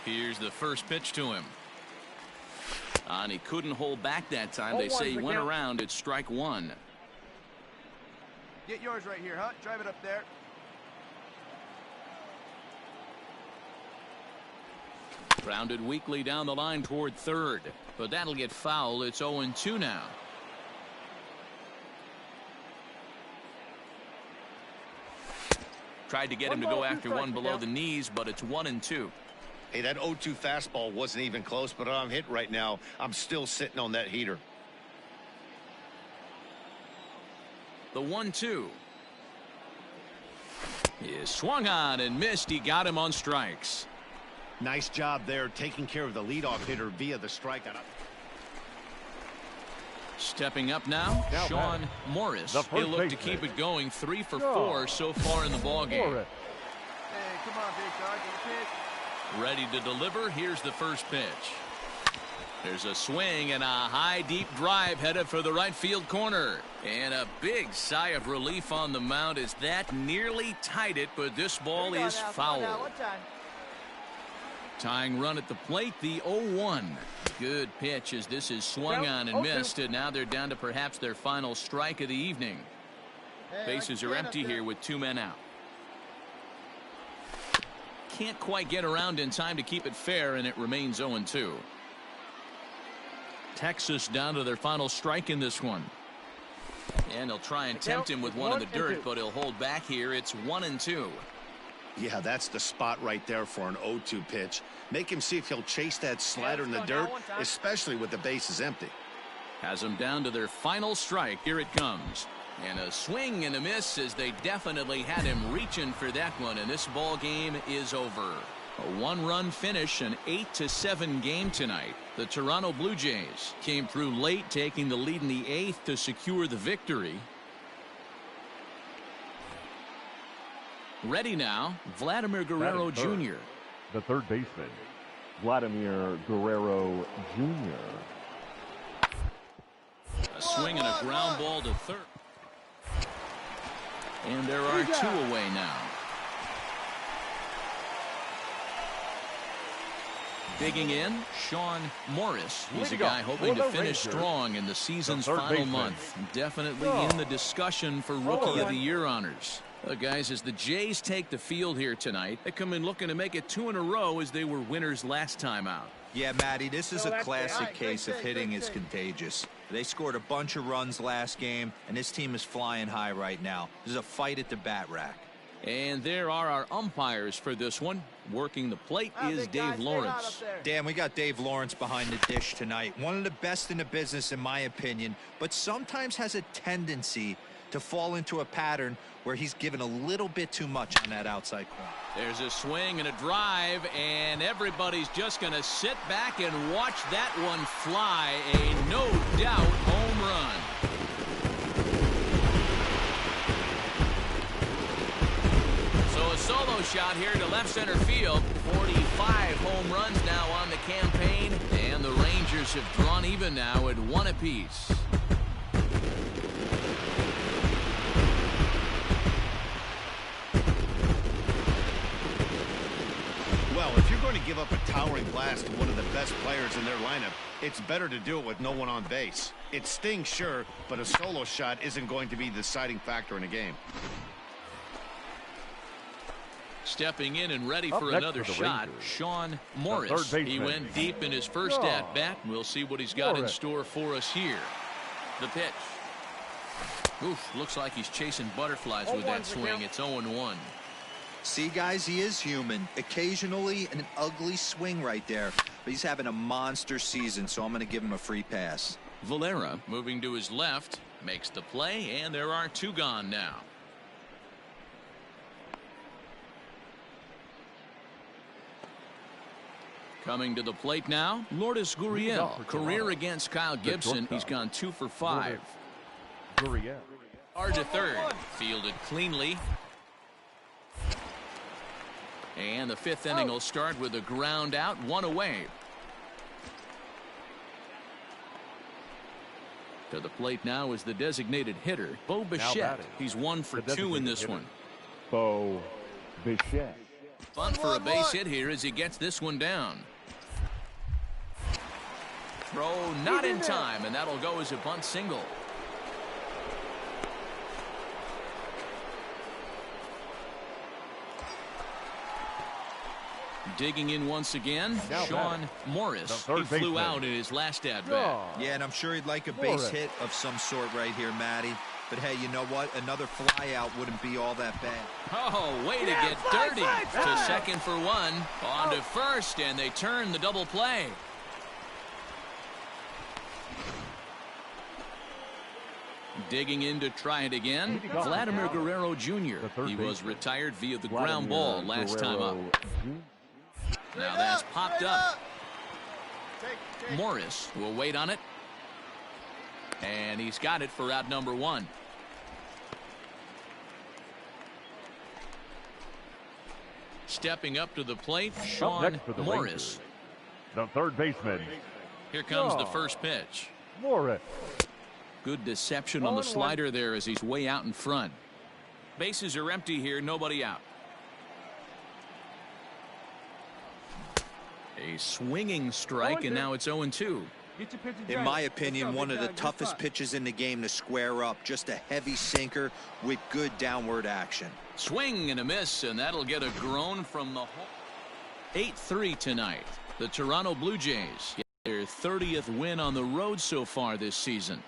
Here's the first pitch to him. And he couldn't hold back that time. They say he went around at strike 1. Get yours right here, huh? Drive it up there. Grounded weakly down the line toward third, but that'll get foul. It's 0-2 now. Tried to get him to go after one below the knees, but it's 1-2. Hey, that 0-2 fastball wasn't even close, but I'm hit right now. I'm still sitting on that heater. The 1-2 is swung on and missed. He got him on strikes. Nice job there, taking care of the leadoff hitter via the strikeout. Stepping up now, Sean Morris. He'll look to keep it going. 3 for 4 so far in the ballgame. Hey, come on, big dog. Get a pitch. Ready to deliver. Here's the first pitch. There's a swing and a high, deep drive headed for the right field corner. And a big sigh of relief on the mound as that nearly tied it, but this ball is foul. Tying run at the plate, the 0-1. Good pitch as this is swung on and missed, and now they're down to perhaps their final strike of the evening. Bases are empty here with 2 men out. Can't quite get around in time to keep it fair, and it remains 0-2. Texas down to their final strike in this one. And they'll try and tempt him with one in the dirt, but he'll hold back here. It's 1-2. Yeah, that's the spot right there for an 0-2 pitch. Make him see if he'll chase that slider in the dirt, especially with the bases empty. Has them down to their final strike. Here it comes. And a swing and a miss as they definitely had him reaching for that one. And this ball game is over. A 1-run finish, an 8-7 game tonight. The Toronto Blue Jays came through late, taking the lead in the 8th to secure the victory. Ready now, Vladimir Guerrero Jr. The third baseman, Vladimir Guerrero Jr. A swing and a ground ball to third. And there are 2 away now. Digging in, Sean Morris. He's a guy hoping to finish strong in the season's final month. Definitely in the discussion for Rookie of the Year honors. Guys, as the Jays take the field here tonight, they come in looking to make it 2 in a row as they were winners last time out. Yeah, Matty, this is a classic case of hitting is contagious. They scored a bunch of runs last game, and this team is flying high right now. This is a fight at the bat rack. And there are our umpires for this one. Working the plate is Dave Lawrence. Dan, we got Dave Lawrence behind the dish tonight. One of the best in the business, in my opinion, but sometimes has a tendency to fall into a pattern where he's given a little bit too much on that outside corner. There's a swing and a drive, and everybody's just going to sit back and watch that one fly. A no-doubt home run. So a solo shot here to left center field. 45 home runs now on the campaign, and the Rangers have drawn even now at 1 apiece. Well, if you're going to give up a towering blast to one of the best players in their lineup, it's better to do it with no one on base. It stings, sure, but a solo shot isn't going to be the deciding factor in a game. Stepping in and ready for another shot, Sean Morris. He went deep in his first at-bat. We'll see what he's got in store for us here. The pitch. Oof, looks like he's chasing butterflies with that swing. It's 0-1. See, guys, he is human. Occasionally an ugly swing right there, but he's having a monster season, so I'm going to give him a free pass. Valera moving to his left, makes the play, and there are 2 gone now. Coming to the plate now, Lourdes Gurriel. Career against Kyle Gibson. He's gone 2 for 5. Gurriel. Hard to third. Fielded cleanly. And the 5th inning will start with a ground out, 1 away. To the plate now is the designated hitter, Bo Bichette. He's 1 for 2 in this one. Bo Bichette. Bunt for a base hit here as he gets this one down. Throw not in time, and that'll go as a bunt single. Digging in once again, Sean Morris. He flew out in his last at-bat. Yeah, and I'm sure he'd like a base hit of some sort right here, Matty. But hey, you know what? Another flyout wouldn't be all that bad. Oh, way to get dirty. To second for one. On to first, and they turn the double play. Digging in to try it again, Vladimir Guerrero Jr. He was retired via the ground ball last time up. Now that's popped up. Morris will wait on it. And he's got it for out number one. Stepping up to the plate, Sean Morris. The third baseman. Here comes the first pitch. Morris. Good deception on the slider there as he's way out in front. Bases are empty here, nobody out. A swinging strike, and now it's 0-2. In my opinion, one of the toughest pitches in the game to square up. Just a heavy sinker with good downward action. Swing and a miss, and that'll get a groan from the home. 8-3 tonight. The Toronto Blue Jays get their 30th win on the road so far this season.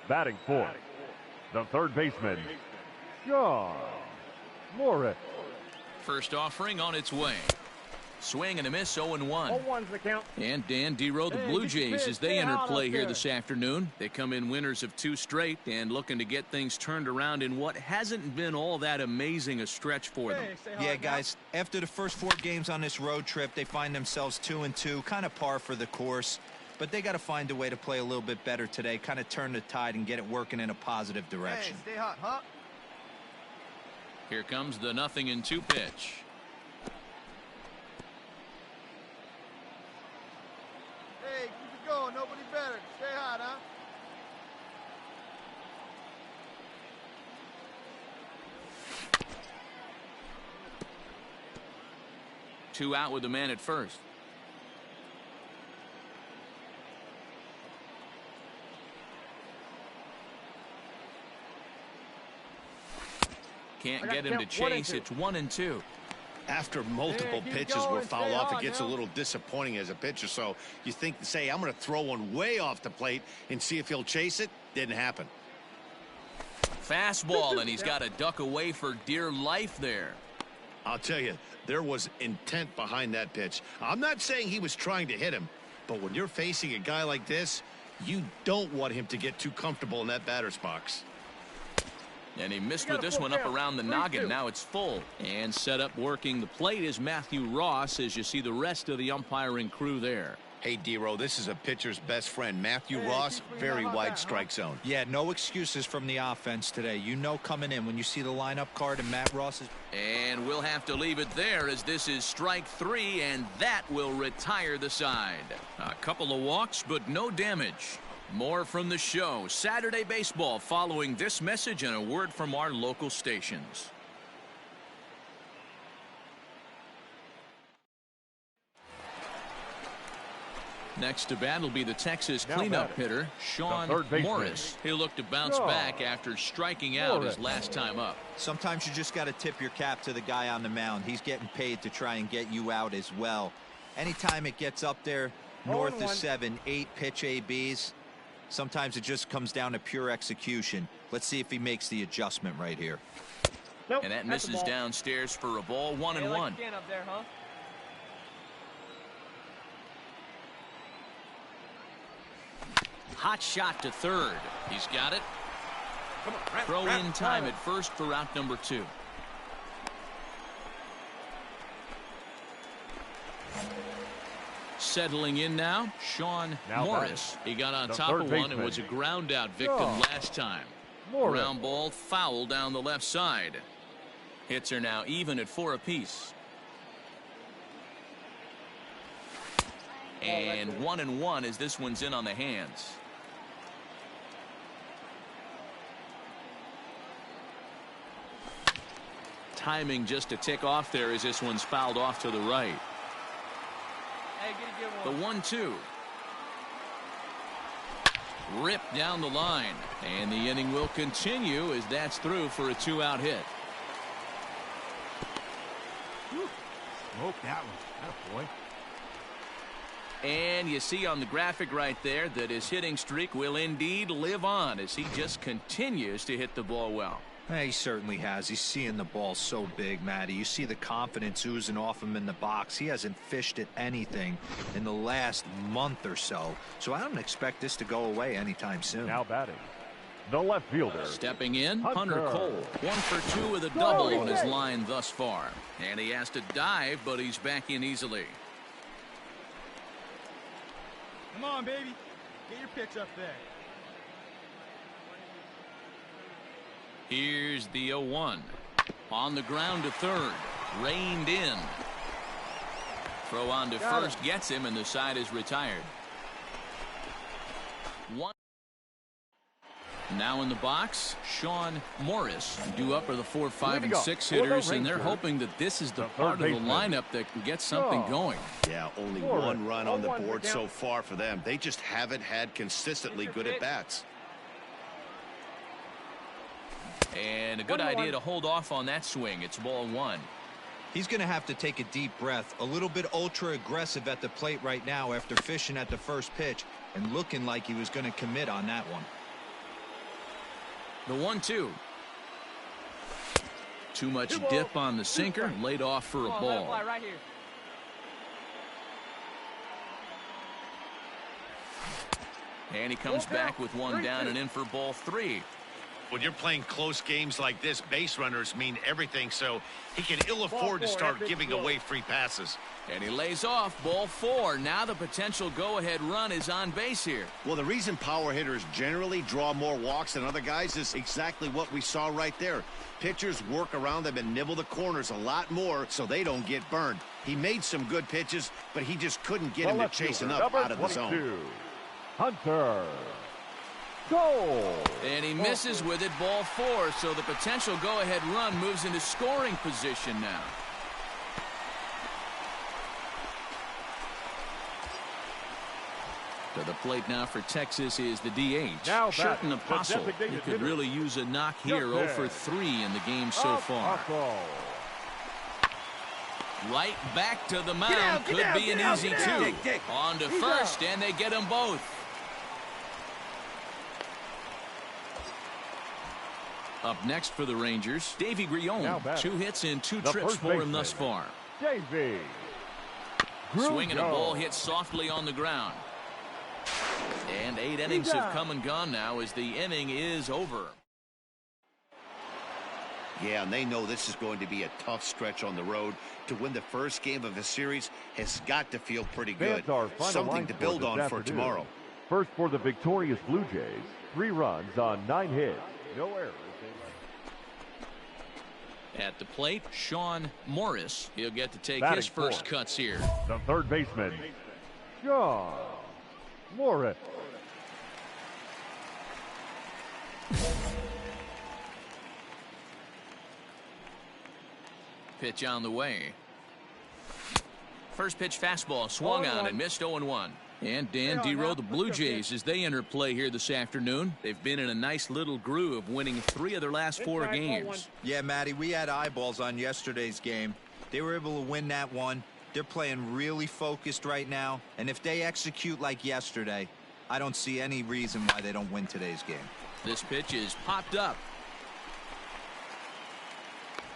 Batting fourth, the third baseman, Sean Morris. First offering on its way. Swing and a miss, 0-1. 0-1's the count. And Dan Dero, the Blue Jays, as they enter play here this afternoon. They come in winners of 2 straight and looking to get things turned around in what hasn't been all that amazing a stretch for them. Yeah, guys, after the first 4 games on this road trip, they find themselves 2-2, kind of par for the course. But they got to find a way to play a little bit better today, kind of turn the tide and get it working in a positive direction. Hey, stay hot, huh? Here comes the 0-2 pitch. Hey, keep it going. Nobody better. Stay hot, huh? Two out with the man at first. Can't get him to chase. It's 1-2. After multiple pitches were fouled off, it gets a little disappointing as a pitcher. So you think, say, I'm going to throw one way off the plate and see if he'll chase it. Didn't happen. Fastball, and he's got to duck away for dear life there. I'll tell you, there was intent behind that pitch. I'm not saying he was trying to hit him, but when you're facing a guy like this, you don't want him to get too comfortable in that batter's box. And he missed with this one up around the noggin. Now it's full. And set up working the plate is Matthew Ross as you see the rest of the umpiring crew there. Hey, Dero, this is a pitcher's best friend. Matthew Ross, very wide strike zone. Yeah, no excuses from the offense today. You know coming in when you see the lineup card and Matt Ross is... And we'll have to leave it there as this is strike 3, and that will retire the side. A couple of walks, but no damage. More from the show. Saturday Baseball following this message and a word from our local stations. Next to bat will be the Texas cleanup hitter, Sean Morris. He'll look to bounce back after striking out his last time up. Sometimes you just got to tip your cap to the guy on the mound. He's getting paid to try and get you out as well. Anytime it gets up there north of 7, 8 pitch ABs, sometimes it just comes down to pure execution. Let's see if he makes the adjustment right here. Nope, and that misses downstairs for a ball. 1-1. Up there, huh? Hot shot to third. He's got it. Throw in time at first for out number 2. Settling in now, Sean Morris. He got on top of one and was a ground out victim last time. Ground ball foul down the left side. Hits are now even at 4 apiece. And 1-1 as this one's in on the hands. Timing just a tick off there as this one's fouled off to the right. Hey, get a good one. The 1-2. Ripped down the line. And the inning will continue as that's through for a 2-out hit. Smoke that one. That boy. And you see on the graphic right there that his hitting streak will indeed live on as he just continues to hit the ball well. He certainly has. He's seeing the ball so big, Matty. You see the confidence oozing off him in the box. He hasn't fished at anything in the last month or so. So I don't expect this to go away anytime soon. Now batting, the left fielder. Stepping in, Hunter Cole. 1 for 2 with a double on his line thus far. And he has to dive, but he's back in easily. Come on, baby. Get your pitch up there. Here's the 0-1. On the ground to third. Reined in. Throw on to first gets him, and the side is retired. One. Now in the box, Sean Morris. Due up are the 4, 5, and 6 hitters, and they're hoping that this is the part of the lineup that can get something going. Yeah, only 1 run on the board so far for them. They just haven't had consistently good at-bats. And a good idea to hold off on that swing. It's ball 1. He's going to have to take a deep breath. A little bit ultra aggressive at the plate right now after fishing at the first pitch and looking like he was going to commit on that one. The 1-2. Too much dip on the sinker. Laid off for a ball. Right here. And he comes back with 1 down and in for ball 3. When you're playing close games like this, base runners mean everything, so he can ill afford to start giving away free passes. And he lays off ball 4. Now the potential go-ahead run is on base here. Well, the reason power hitters generally draw more walks than other guys is exactly what we saw right there. Pitchers work around them and nibble the corners a lot more so they don't get burned. He made some good pitches, but he just couldn't get him to chase enough out of the zone. Hunter. Goal. And he misses with it, ball 4, so the potential go-ahead run moves into scoring position now. To the plate now for Texas is the DH. Now Sherton Apostle. He could really use a knock here. 0 for 3 in the game so far. Right back to the mound. Could be an easy 2. On to first, and they get them both. Up next for the Rangers, Davy Grion. 2 hits in 2 trips for him thus far. Davy. Swinging a ball hit softly on the ground. And 8 innings have come and gone now as the inning is over. Yeah, and they know this is going to be a tough stretch on the road. To win the first game of a series has got to feel pretty good. Something to build on for tomorrow. First for the victorious Blue Jays. 3 runs on 9 hits. No errors. At the plate, Sean Morris. He'll get to take his first cuts here. The third baseman, Sean Morris. Pitch on the way. First pitch fastball swung on and missed 0-1. And Dan Dero, the Blue Jays, as they enter play here this afternoon, they've been in a nice little groove, winning 3 of their last 4 games. Yeah, Matty, we had eyeballs on yesterday's game. They were able to win that one. They're playing really focused right now, and if they execute like yesterday, I don't see any reason why they don't win today's game. This pitch is popped up.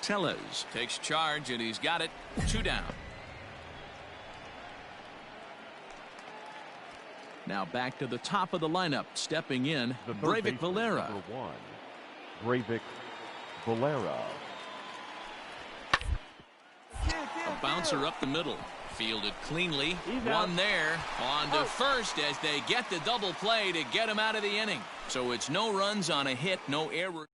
Tellez takes charge, and he's got it. 2 down. Now back to the top of the lineup, stepping in, Breivik Valera. Breivik Valera. A bouncer up the middle. Fielded cleanly. 1 there. On to first as they get the double play to get him out of the inning. So it's no runs on a hit, no error.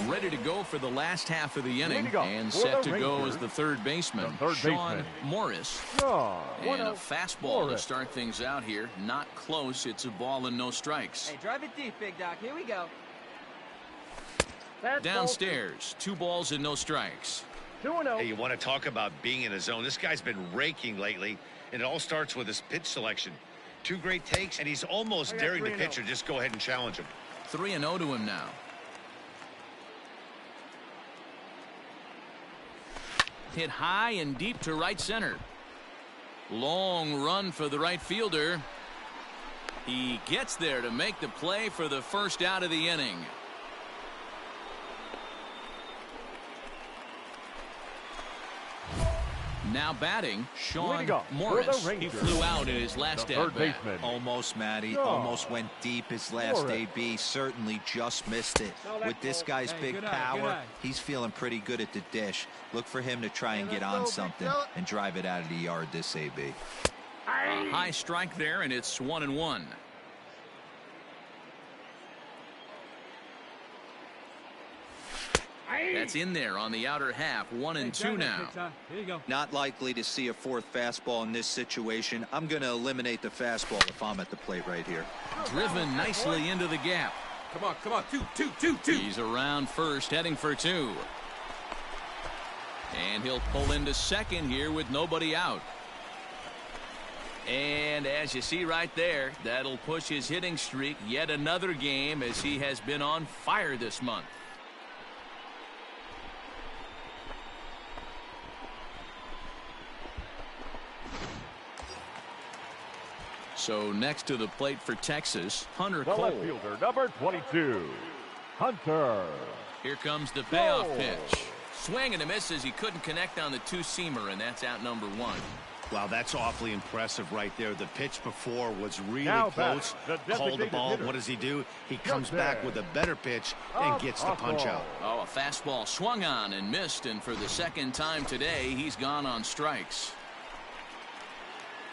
Ready to go for the last half of the inning, and set to go as the third baseman, Sean Morris. And a fastball to start things out here. Not close. It's a ball and no strikes. Hey, drive it deep, big doc. Here we go. Downstairs, 2 balls and no strikes. 2-0. Hey, you want to talk about being in a zone? This guy's been raking lately, and it all starts with his pitch selection. 2 great takes, and he's almost daring the pitcher just go ahead and challenge him. 3-0 to him now. Hit high and deep to right center. Long run for the right fielder. He gets there to make the play for the first out of the inning. Now batting, Sean Morris. He flew out in his last at-bat. Almost, Matty. Almost went deep his last AB. Certainly just missed it. With this guy's big power, he's feeling pretty good at the dish. Look for him to try and get on something and drive it out of the yard this AB. A high strike there, and it's 1-1. That's in there on the outer half. 1-2 now. Here you go. Not likely to see a fourth fastball in this situation. I'm going to eliminate the fastball if I'm at the plate right here. Driven nicely into the gap. Come on. Two. He's around first, heading for 2. And he'll pull into second here with nobody out. And as you see right there, that'll push his hitting streak yet another game, as he has been on fire this month. So next to the plate for Texas, Hunter Cole. Left fielder, number 22, Hunter. Here comes the payoff pitch. Swing and a miss as he couldn't connect on the two-seamer, and that's out number 1. Wow, that's awfully impressive right there. The pitch before was really close. Called the ball. What does he do? He comes back with a better pitch and gets the punch out. Oh, a fastball swung on and missed, and for the second time today, he's gone on strikes.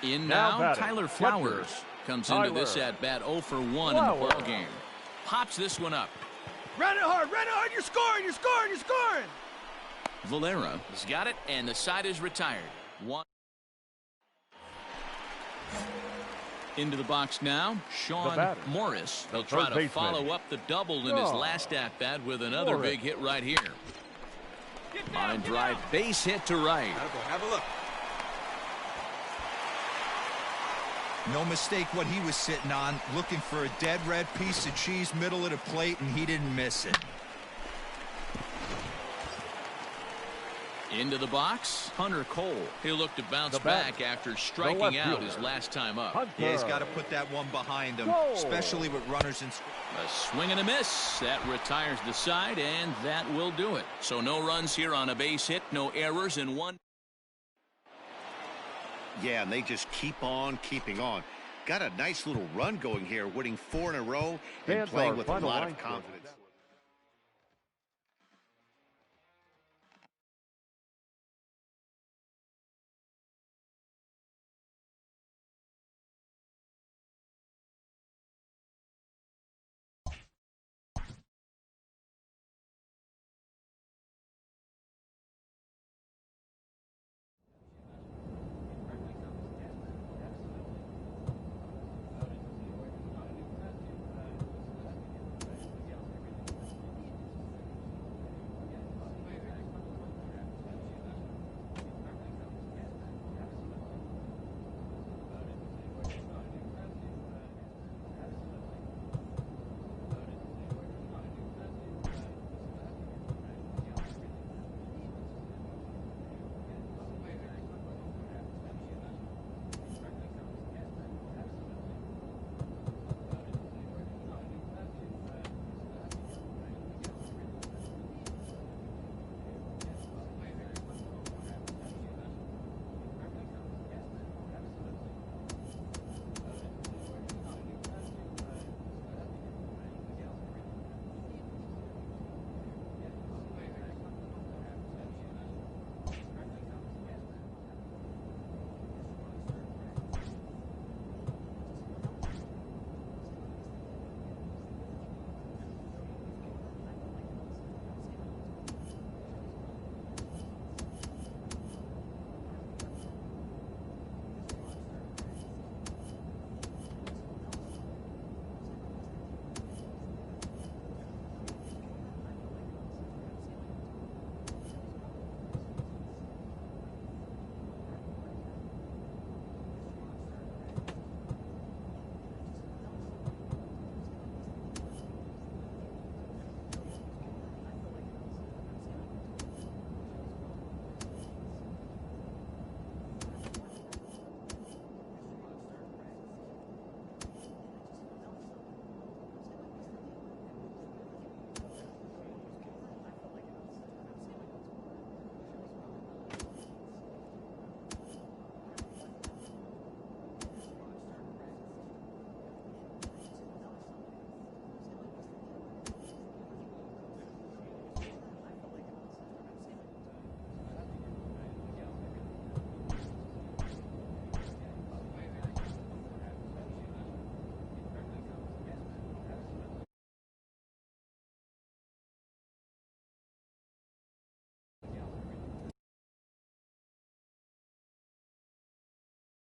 In now, Tyler Flowers comes into this at-bat 0 for 1 in the ballgame. Pops this one up. Run it hard, you're scoring. Valera has got it, and the side is retired. 1. Into the box now, Sean Morris. He'll try to follow up the double in his last at-bat with another big hit right here. Line drive base hit to right. Have a look. No mistake what he was sitting on, looking for a dead red piece of cheese middle of the plate, and he didn't miss it. Into the box, Hunter Cole. He'll look to bounce back after striking out his last time up. Yeah, he's got to put that one behind him, especially with runners in. A swing and a miss. That retires the side, and that will do it. So no runs here on a base hit, no errors, and 1. Yeah, and they just keep on keeping on. Got a nice little run going here, winning 4 in a row and playing with a lot of confidence.